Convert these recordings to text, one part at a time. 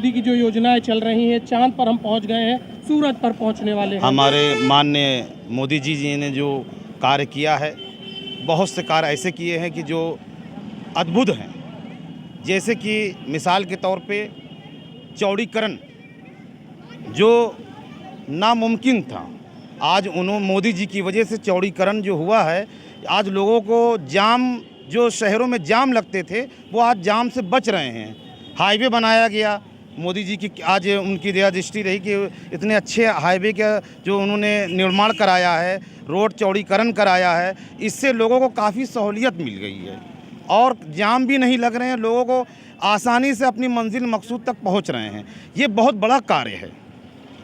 मोदी की जो योजनाएं चल रही हैं, चांद पर हम पहुंच गए हैं, सूरज पर पहुंचने वाले हैं। हमारे माननीय मोदी जी ने जो कार्य किया है, बहुत से कार्य ऐसे किए हैं कि जो अद्भुत हैं। जैसे कि मिसाल के तौर पे चौड़ीकरण जो नामुमकिन था, आज उन्होंने मोदी जी की वजह से चौड़ीकरण जो हुआ है, आज लोगों को जाम, जो शहरों में जाम लगते थे वो आज जाम से बच रहे हैं। हाईवे बनाया गया, मोदी जी की आज उनकी दया दृष्टि रही कि इतने अच्छे हाईवे का जो उन्होंने निर्माण कराया है, रोड चौड़ीकरण कराया है, इससे लोगों को काफ़ी सहूलियत मिल गई है और जाम भी नहीं लग रहे हैं, लोगों को आसानी से अपनी मंजिल मकसूद तक पहुंच रहे हैं। ये बहुत बड़ा कार्य है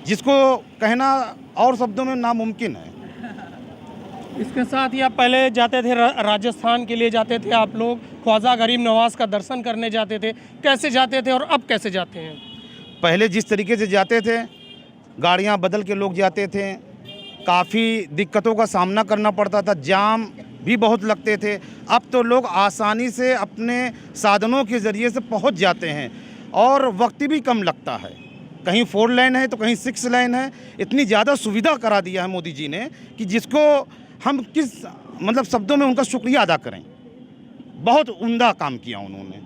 जिसको कहना और शब्दों में नामुमकिन है। इसके साथ ही आप पहले जाते थे राजस्थान के लिए जाते थे, आप लोग ख्वाजा गरीब नवाज का दर्शन करने जाते थे, कैसे जाते थे और अब कैसे जाते हैं? पहले जिस तरीके से जाते थे, गाड़ियां बदल के लोग जाते थे, काफ़ी दिक्कतों का सामना करना पड़ता था, जाम भी बहुत लगते थे। अब तो लोग आसानी से अपने साधनों के ज़रिए से पहुंच जाते हैं और वक्त भी कम लगता है। कहीं 4 लेन है तो कहीं 6 लेन है। इतनी ज़्यादा सुविधा करा दिया है मोदी जी ने कि जिसको हम किस मतलब शब्दों में उनका शुक्रिया अदा करें। बहुत उम्दा काम किया उन्होंने।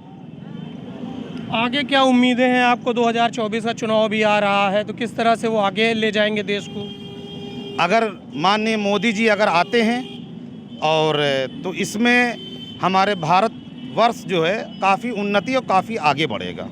आगे क्या उम्मीदें हैं आपको? 2024 का चुनाव भी आ रहा है, तो किस तरह से वो आगे ले जाएंगे देश को? अगर माननीय मोदी जी अगर आते हैं और तो इसमें हमारे भारतवर्ष जो है काफ़ी उन्नति और काफ़ी आगे बढ़ेगा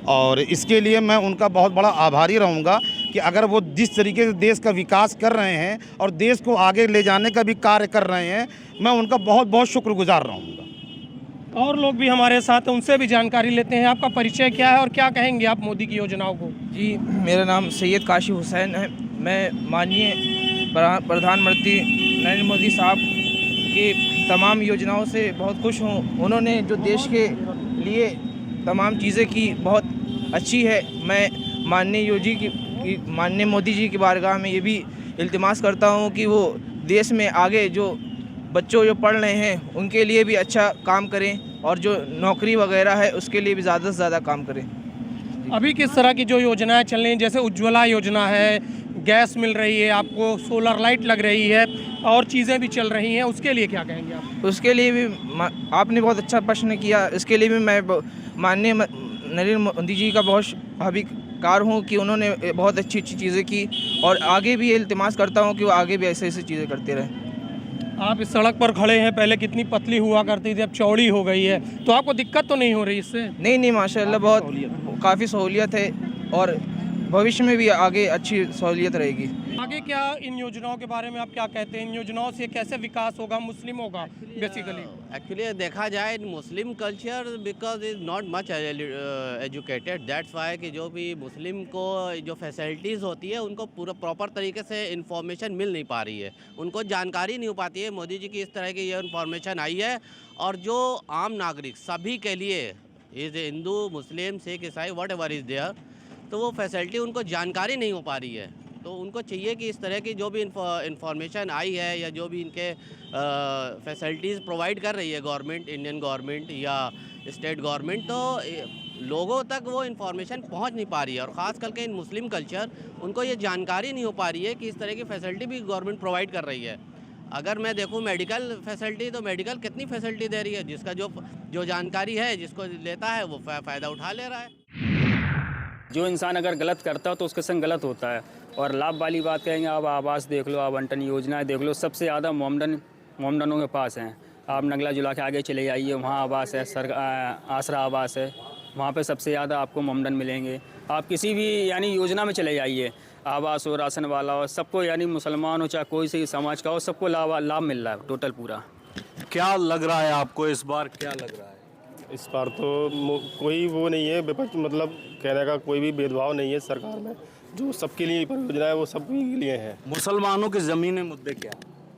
और इसके लिए मैं उनका बहुत बड़ा आभारी रहूँगा कि अगर वो जिस तरीके से देश का विकास कर रहे हैं और देश को आगे ले जाने का भी कार्य कर रहे हैं, मैं उनका बहुत बहुत शुक्रगुजार रहूँगा। और लोग भी हमारे साथ हैं, उनसे भी जानकारी लेते हैं। आपका परिचय क्या है और क्या कहेंगे आप मोदी की योजनाओं को? जी, मेरा नाम सैयद काशिफ हुसैन है। मैं माननीय प्रधानमंत्री नरेंद्र मोदी साहब की तमाम योजनाओं से बहुत खुश हूँ। उन्होंने जो देश के लिए तमाम चीज़ें की बहुत अच्छी है। मैं माननीय मोदी जी की बारगाह में ये भी इल्तिमास करता हूँ कि वो देश में आगे जो बच्चों जो पढ़ रहे हैं उनके लिए भी अच्छा काम करें और जो नौकरी वगैरह है उसके लिए भी ज़्यादा से ज़्यादा काम करें। अभी किस तरह की जो योजनाएं चल रही हैं, जैसे उज्ज्वला योजना है, गैस मिल रही है आपको, सोलर लाइट लग रही है और चीज़ें भी चल रही हैं, उसके लिए क्या कहेंगे आप? उसके लिए भी आपने बहुत अच्छा प्रश्न किया। इसके लिए भी मैं माननीय नरेंद्र मोदी जी का बहुत भावीकार हूँ कि उन्होंने बहुत अच्छी अच्छी चीज़ें की और आगे भी इल्तिमास करता हूँ कि वो आगे भी ऐसे ऐसी चीज़ें करते रहें। आप इस सड़क पर खड़े हैं, पहले कितनी पतली हुआ करती थी, अब चौड़ी हो गई है, तो आपको दिक्कत तो नहीं हो रही इससे? नहीं, माशाल्लाह बहुत काफ़ी सहूलियत है और भविष्य में भी आगे अच्छी सहूलियत रहेगी। आगे क्या इन योजनाओं के बारे में आप क्या कहते हैं? इन योजनाओं से कैसे विकास होगा मुस्लिमों का बेसिकली? एक्चुअली देखा जाए Muslim culture because is not much educated, that's why कि जो भी मुस्लिम को जो फैसिलिटीज़ होती है उनको पूरा प्रॉपर तरीके से इन्फॉर्मेशन मिल नहीं पा रही है, उनको जानकारी नहीं हो पाती है। मोदी जी की इस तरह की ये इन्फॉर्मेशन आई है और जो आम नागरिक सभी के लिए इज़ हिंदू मुस्लिम सिख ईसाई वट एवर इज़ देयर, तो वो फैसिलिटी उनको जानकारी नहीं हो पा रही है। तो उनको चाहिए कि इस तरह की जो भी इंफॉर्मेशन आई है या जो भी इनके फैसिलिटीज़ प्रोवाइड कर रही है गवर्नमेंट, इंडियन गवर्नमेंट या स्टेट गवर्नमेंट, तो लोगों तक वो इन्फॉर्मेशन पहुंच नहीं पा रही है और ख़ास करके इन मुस्लिम कल्चर उनको ये जानकारी नहीं हो पा रही है कि इस तरह की फैसिलिटी भी गवर्नमेंट प्रोवाइड कर रही है। अगर मैं देखूं मेडिकल फैसिलिटी, तो मेडिकल कितनी फैसिलिटी दे रही है, जिसका जो जानकारी है, जिसको लेता है वो फ़ायदा उठा ले रहा है। जो इंसान अगर गलत करता है तो उसके संग गलत होता है। और लाभ वाली बात कहेंगे, आप आवास देख लो, आप अंटन योजनाएं देख लो, सबसे ज़्यादा मोमडनों के पास हैं। आप नगला जुला के आगे चले जाइए, वहाँ आवास है, आसरा आवास है, वहाँ पे सबसे ज़्यादा आपको मोमडन मिलेंगे। आप किसी भी यानी योजना में चले जाइए, आवास हो, राशन वाला हो, सबको यानी मुसलमान हो चाहे कोई से समाज का हो, सबको लाभ मिल रहा है टोटल पूरा। क्या लग रहा है आपको इस बार, क्या लग रहा है? इस बार तो कोई वो नहीं है, मतलब कहने का कोई भी भेदभाव नहीं है सरकार में। जो सबके लिए परियोजना है वो सबके लिए है। मुसलमानों के ज़मीनी मुद्दे क्या?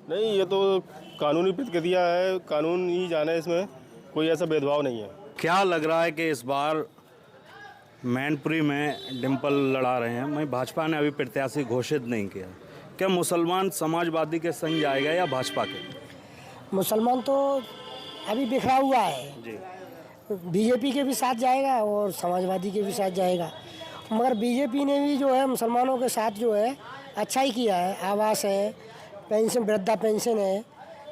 नहीं, ये तो कानूनी प्रतिक्रिया है, कानून ही जाने, इसमें कोई ऐसा भेदभाव नहीं है। क्या लग रहा है कि इस बार मैनपुरी में डिम्पल लड़ा रहे हैं, मैं भाजपा ने अभी प्रत्याशी घोषित नहीं किया, क्या मुसलमान समाजवादी के संग जाएगा या भाजपा के? मुसलमान तो अभी बिखरा हुआ है जी। बीजेपी के भी साथ जाएगा और समाजवादी के भी साथ जाएगा। मगर बीजेपी ने भी जो है मुसलमानों के साथ जो है अच्छा ही किया है। आवास है, पेंशन, वृद्धा पेंशन है,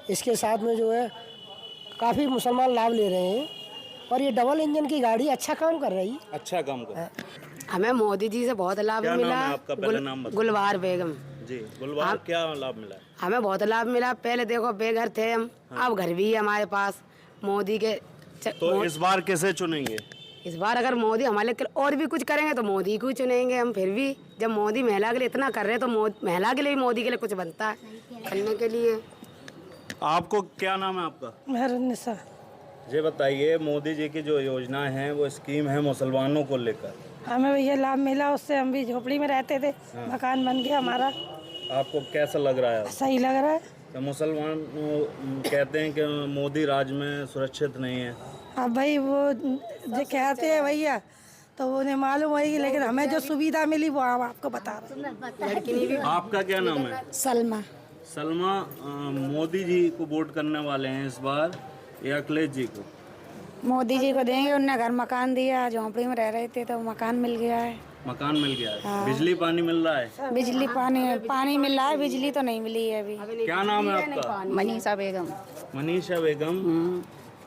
इसके साथ में जो है काफ़ी मुसलमान लाभ ले रहे हैं। और ये डबल इंजन की गाड़ी अच्छा काम कर रही है। अच्छा काम कर। हमें मोदी जी से बहुत लाभ क्या मिला। नाम है आपका? पहले नाम बताइए। गुलवार बेगम जी, गुलवार, क्या लाभ मिला? हमें बहुत लाभ मिला। पहले देखो बेघर थे हम, अब घर भी है हमारे पास मोदी के। तो इस बार कैसे चुनेंगे? इस बार अगर मोदी हमारे लिए और भी कुछ करेंगे तो मोदी को ही चुनेंगे हम। फिर भी जब मोदी महिला के लिए इतना कर रहे हैं तो महिला के लिए मोदी के लिए कुछ बनता है करने के लिए। आपको क्या नाम है आपका? मेहरुन्निसा। ये बताइए, मोदी जी की जो योजना है वो स्कीम है मुसलमानों को लेकर, हमें भैया लाभ मिला, उससे हम भी झोपड़ी में रहते थे, मकान बन गया हमारा। आपको कैसा लग रहा है? सही लग रहा है। तो मुसलमान कहते हैं कि मोदी राज में सुरक्षित नहीं है। अब भाई वो जो कहते हैं भैया तो उन्हें मालूम होगी, लेकिन हमें जो सुविधा मिली वो हम आपको बता रहे हैं। आपका क्या नाम है? सलमा। सलमा, मोदी जी को वोट करने वाले हैं इस बार या अखिलेश जी को? मोदी जी को देंगे। उनने घर मकान दिया, झोंपड़ी में रह रहे थे तो मकान मिल गया है। मकान मिल गया है। बिजली पानी मिल रहा है? बिजली पानी मिल रहा है, बिजली तो नहीं मिली है अभी। क्या नाम है आपका? मनीषा बेगम। मनीषा बेगम।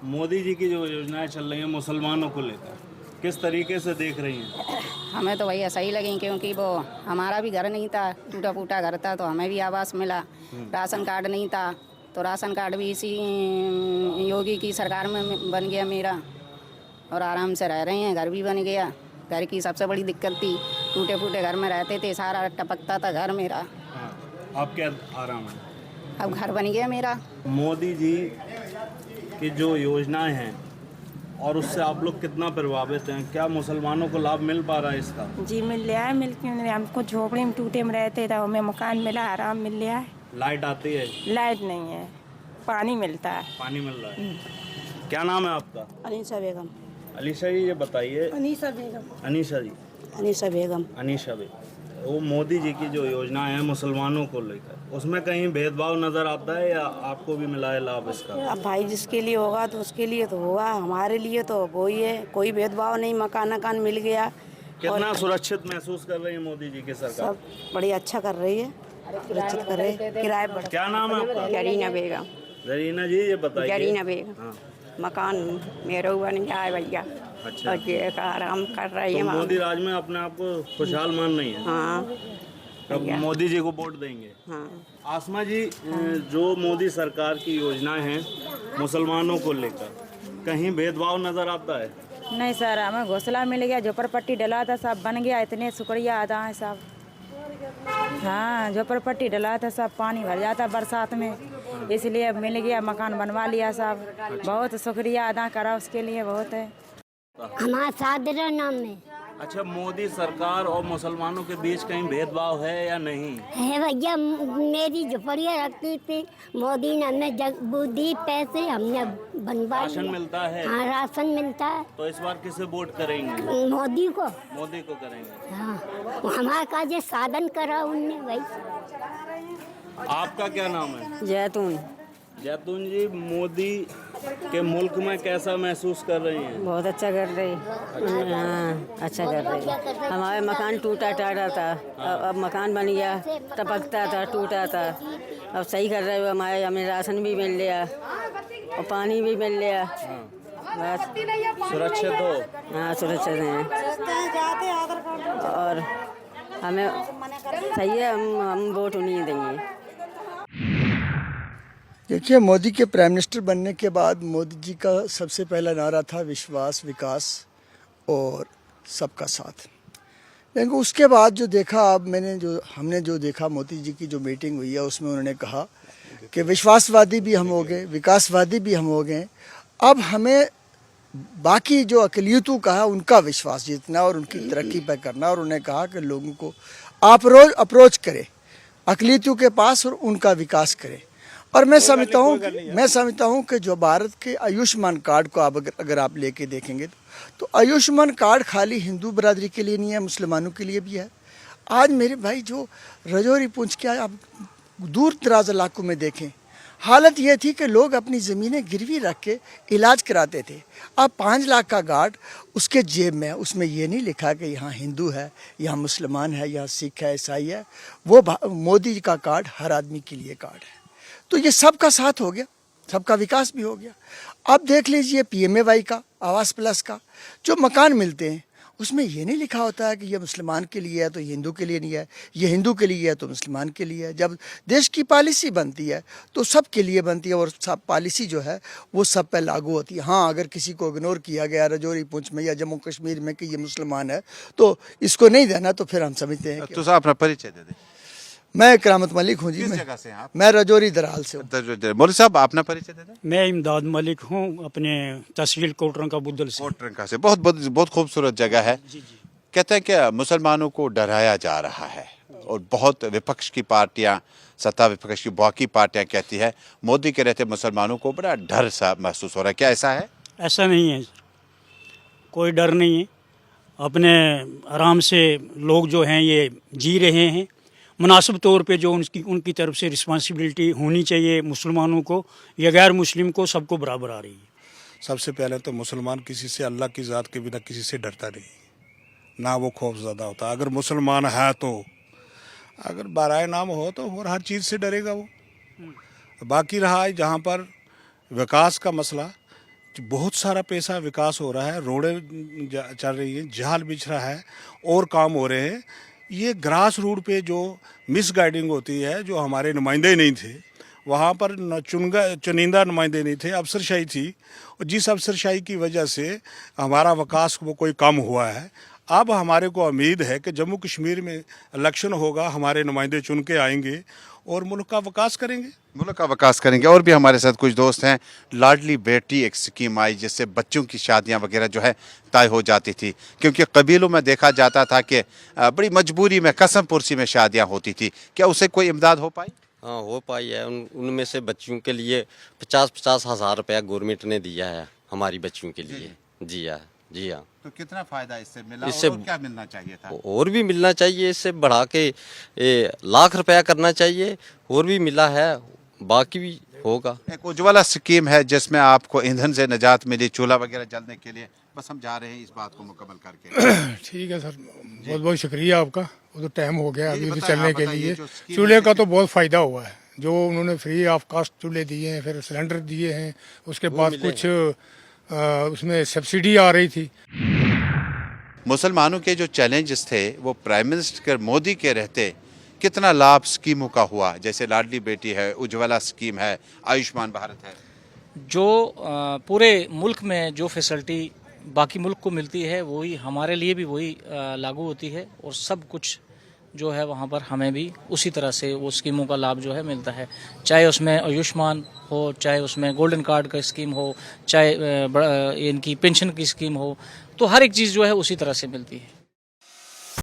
मोदी जी की जो योजनाएं चल रही हैं मुसलमानों को लेकर, किस तरीके से देख रही हैं? हमें तो भैया सही लगी, क्योंकि वो हमारा भी घर नहीं था, टूटा फूटा घर था, तो हमें भी आवास मिला। राशन कार्ड नहीं था तो राशन कार्ड भी इसी योगी की सरकार में बन गया मेरा, और आराम से रह रहे हैं। घर भी बन गया। घर की सबसे बड़ी दिक्कत थी, टूटे फूटे घर में रहते थे, सारा टपकता था घर मेरा। आप क्या आराम है? अब घर बन गया मेरा। मोदी जी की जो योजनाएं हैं और उससे आप लोग कितना प्रभावित हैं? क्या मुसलमानों को लाभ मिल पा रहा है इसका? जी मिल रहा है। मिल क्यों नहीं, हमको झोपड़ी में टूटे में रहते थे, हमें मकान मिला, आराम मिल रहा है। लाइट आती है? लाइट नहीं है, पानी मिलता है। पानी मिल रहा है। क्या नाम है आपका? अनीसा बेगम। अलीशा जी, ये बताइए। अनीसा बेगम। अनीशा जी। अनीसा बेगम। अनीशा बेगम। वो मोदी जी की जो योजना है मुसलमानों को लेकर, उसमें कहीं भेदभाव नज़र आता है या आपको भी मिला है लाभ इसका? अब भाई जिसके लिए होगा तो उसके लिए तो होगा, हमारे लिए तो वो ही है, कोई भेदभाव नहीं, मकान मिल गया। कितना सुरक्षित महसूस कर रही है मोदी जी की सरकार? सब बड़ी अच्छा कर रही है, सुरक्षित कर रही है। किराए बढ़। क्या नाम है आपका? जरीना बेगम। जरीना जी, ये बताइए। जरीना बेगम। हाँ। मकान मेरा बन गया है भैया। अच्छा। और ये का आराम कर रही है। तो मोदी राज में अपने आप को खुशहाल मान रही है? हाँ। तब मोदी जी को वोट देंगे? हाँ। आसमा जी, जो मोदी सरकार की योजनाएं हैं मुसलमानों को लेकर, कहीं भेदभाव नजर आता है? नहीं सर, हमें घोंसला मिल गया, झोपड़पट्टी डला था, सब बन गया। इतने शुक्रिया अदा है सब। हाँ, झोपड़पट्टी डला था, सब पानी भर जाता बरसात में, इसलिए मिल गया, मकान बनवा लिया सब। बहुत शुक्रिया अदा करा उसके लिए, बहुत है। हमारा सादरा नाम है। अच्छा, मोदी सरकार और मुसलमानों के बीच कहीं भेदभाव है या नहीं है? भैया मेरी झोपड़ियाँ रखती थी, मोदी ने हमें बुद्धि पैसे हमने बनवा लिया। राशन मिलता है? हाँ, राशन मिलता है। तो इस बार किसे वोट करेंगे? मोदी को। मोदी को करेंगे। हाँ, हमारा का जो साधन करा उनने भाई। आपका क्या नाम है? जैतून। जैतून जी, मोदी के मुल्क में कैसा महसूस कर रही हैं? बहुत अच्छा कर रही। हाँ, अच्छा कर रही। हमारे मकान टूटा टाटा था, अब मकान बन गया, टपकता था, टूटा था, अब सही कर रहे हो। हमें राशन भी मिल गया और पानी भी मिल गया। बस सुरक्षित हो? हाँ, सुरक्षित हैं और हमें सही है। हम वोट नहीं देंगे। देखिए, मोदी के प्राइम मिनिस्टर बनने के बाद मोदी जी का सबसे पहला नारा था विश्वास, विकास और सबका साथ। लेकिन उसके बाद जो देखा, अब हमने जो देखा, मोदी जी की जो मीटिंग हुई है उसमें उन्होंने कहा कि विश्वासवादी भी हम हो गए, विकासवादी भी हम हो गए, अब हमें बाकी जो अक़लियतों का है उनका विश्वास जीतना और उनकी तरक्की पर करना। और उन्होंने कहा कि लोगों को आप रोज़ अप्रोच करें अक़लियतों के पास और उनका विकास करें। और मैं समझता हूँ कि जो भारत के आयुष्मान कार्ड को अगर आप लेके देखेंगे तो आयुष्मान कार्ड खाली हिंदू बरादरी के लिए नहीं है, मुसलमानों के लिए भी है। आज मेरे भाई जो रजौरी पुंछ के आप दूर दराज इलाकों में देखें, हालत ये थी कि लोग अपनी ज़मीनें गिरवी रख के इलाज कराते थे। अब 5 लाख का कार्ड उसके जेब में, उसमें ये नहीं लिखा कि यहाँ हिंदू है, यहाँ मुसलमान है, यहाँ सिख है, ईसाई है। वो मोदी जी का कार्ड हर आदमी के लिए कार्ड है। तो ये सबका साथ हो गया, सबका विकास भी हो गया। अब देख लीजिए PMAY का, आवास प्लस का जो मकान मिलते हैं, उसमें ये नहीं लिखा होता है कि ये मुसलमान के लिए है तो हिंदू के लिए नहीं है, ये हिंदू के लिए है तो मुसलमान के लिए है। जब देश की पॉलिसी बनती है तो सब के लिए बनती है और सब पॉलिसी जो है वो सब पे लागू होती है। हाँ, अगर किसी को इग्नोर किया गया राजौरी पुंछ में या जम्मू कश्मीर में कि ये मुसलमान है तो इसको नहीं देना, तो फिर हम समझते हैं तो अपना परिचय दे दें। मैं करामत मलिक हूँ जी। किस जगह से हैं आप? मैं राजौरी दराल से हूँ। मौलवी साहब अपना परिचय दे दें। मैं इमदाद मलिक हूँ, अपने तहसील कोटरंका बुद्दल से। कोटरंका से बहुत खूबसूरत जगह है। कहते हैं कि मुसलमानों को डराया जा रहा है और बहुत विपक्ष की पार्टियां, सत्ता विपक्ष की बाकी पार्टियां कहती है मोदी के रहते मुसलमानों को बड़ा डर सा महसूस हो रहा है। क्या ऐसा है? ऐसा नहीं है, कोई डर नहीं है। अपने आराम से लोग जो हैं ये जी रहे हैं। मुनासिब तौर पे जो उनकी तरफ से रिस्पांसिबिलिटी होनी चाहिए मुसलमानों को या गैर मुस्लिम को, सबको बराबर आ रही है। सबसे पहले तो मुसलमान किसी से, अल्लाह की ज़ात के बिना किसी से डरता नहीं, ना वो खौफज़दा होता। अगर मुसलमान है तो, अगर बाराए नाम हो तो और हर चीज़ से डरेगा वो। बाकी रहा है जहाँ पर विकास का मसला, बहुत सारा पैसा विकास हो रहा है, रोडें चल रही हैं, जाल बिछ रहा है और काम हो रहे हैं। ये ग्रास रूट पे जो मिसगाइडिंग होती है, जो हमारे नुमाइंदे नहीं थे वहाँ पर, चुनिंदा नुमाइंदे नहीं थे, अफसरशाही थी, और जिस अफसरशाही की वजह से हमारा विकास वो कोई कम हुआ है। अब हमारे को उम्मीद है कि जम्मू कश्मीर में इलेक्शन होगा, हमारे नुमाइंदे चुन के आएंगे और मुल्क का विकास करेंगे। मुल्क का विकास करेंगे। और भी हमारे साथ कुछ दोस्त हैं। लाडली बेटी एक स्कीम आई जिससे बच्चों की शादियां वगैरह जो है तय हो जाती थी, क्योंकि कबीलों में देखा जाता था कि बड़ी मजबूरी में, कसम पुरसी में शादियां होती थी। क्या उससे कोई इमदाद हो पाई? हाँ, हो पाई है। उनमें से बच्चियों के लिए 50-50 हज़ार रुपया गवर्नमेंट ने दिया है हमारी बच्चियों के लिए। जी हाँ, जी हाँ। तो कितना फायदा इससे मिला? इससे और क्या मिलना चाहिए था? और भी मिलना चाहिए, इससे बढ़ा के लाख रुपया करना चाहिए। और भी मिला है, बाकी भी होगा। एक उज्ज्वला स्कीम है जिसमें आपको ईंधन से निजात मिली, चूल्हा वगैरह जलने के लिए। बस हम जा रहे हैं इस बात को मुकम्मल करके। ठीक है सर, बहुत बहुत शुक्रिया आपका। वो तो टाइम हो गया अभी चलने के लिए। चूल्हे का तो बहुत फ़ायदा हुआ है, जो उन्होंने फ्री ऑफ कास्ट चूल्हे दिए हैं, फिर सिलेंडर दिए हैं, उसके बाद कुछ उसमें सब्सिडी आ रही थी। मुसलमानों के जो चैलेंजेस थे वो प्राइम मिनिस्टर मोदी के रहते कितना लाभ स्कीमों का हुआ, जैसे लाडली बेटी है, उज्ज्वला स्कीम है, आयुष्मान भारत है। जो पूरे मुल्क में जो फैसिलिटी बाकी मुल्क को मिलती है वही हमारे लिए भी वही लागू होती है, और सब कुछ जो है वहाँ पर हमें भी उसी तरह से वो स्कीमों का लाभ जो है मिलता है। चाहे उसमें आयुष्मान हो, चाहे उसमें गोल्डन कार्ड का स्कीम हो, चाहे इनकी पेंशन की स्कीम हो, तो हर एक चीज़ जो है उसी तरह से मिलती है।